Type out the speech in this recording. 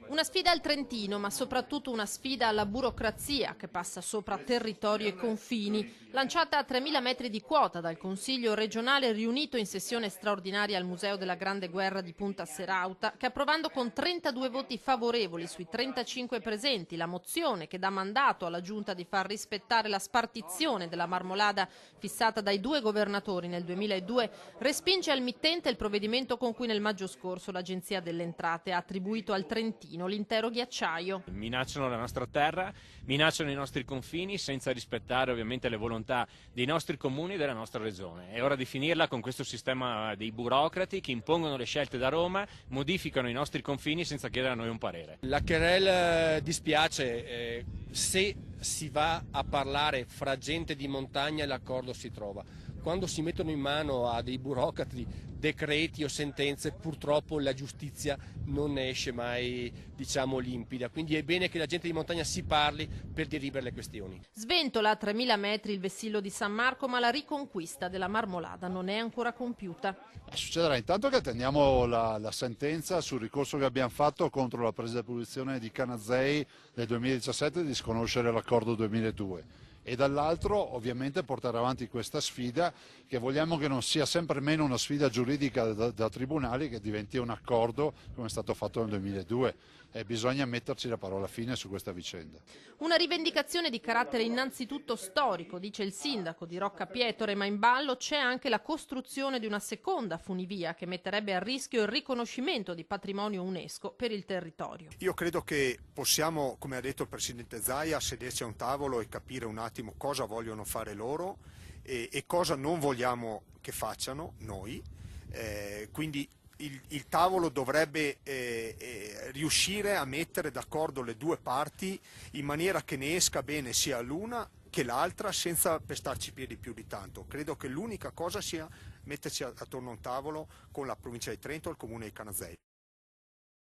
Una sfida al Trentino, ma soprattutto una sfida alla burocrazia che passa sopra territorio e confini. Lanciata a 3.000 metri di quota dal Consiglio regionale riunito in sessione straordinaria al Museo della Grande Guerra di Punta Serauta, che approvando con 32 voti favorevoli sui 35 presenti la mozione che dà mandato alla Giunta di far rispettare la spartizione della Marmolada fissata dai due governatori nel 2002, respinge al mittente il provvedimento con cui nel maggio scorso l'Agenzia delle Entrate ha attribuito al Trentino l'intero ghiacciaio. Minacciano la nostra terra, minacciano i nostri confini senza rispettare ovviamente le volontà dei nostri comuni e della nostra regione. È ora di finirla con questo sistema dei burocrati che impongono le scelte da Roma, modificano i nostri confini senza chiedere a noi un parere. La querela dispiace, se si va a parlare fra gente di montagna l'accordo si trova. Quando si mettono in mano a dei burocrati decreti o sentenze, purtroppo la giustizia non ne esce mai, diciamo, limpida. Quindi è bene che la gente di montagna si parli per dirimere le questioni. Sventola a 3.000 metri il vessillo di San Marco, ma la riconquista della Marmolada non è ancora compiuta. Succederà intanto che attendiamo la sentenza sul ricorso che abbiamo fatto contro la presa di posizione di Canazei nel 2017 di sconoscere l'accordo 2002. E dall'altro ovviamente portare avanti questa sfida che vogliamo che non sia sempre meno una sfida giuridica da tribunali, che diventi un accordo come è stato fatto nel 2002 e bisogna metterci la parola fine su questa vicenda. Una rivendicazione di carattere innanzitutto storico, dice il sindaco di Rocca Pietore, ma in ballo c'è anche la costruzione di una seconda funivia che metterebbe a rischio il riconoscimento di patrimonio UNESCO per il territorio. Io credo che possiamo, come ha detto il Presidente Zaia, sederci a un tavolo e capire un attimo cosa vogliono fare loro e cosa non vogliamo che facciano noi, quindi il tavolo dovrebbe riuscire a mettere d'accordo le due parti in maniera che ne esca bene sia l'una che l'altra senza pestarci i piedi più di tanto. Credo che l'unica cosa sia metterci attorno a un tavolo con la provincia di Trento e il comune di Canazei.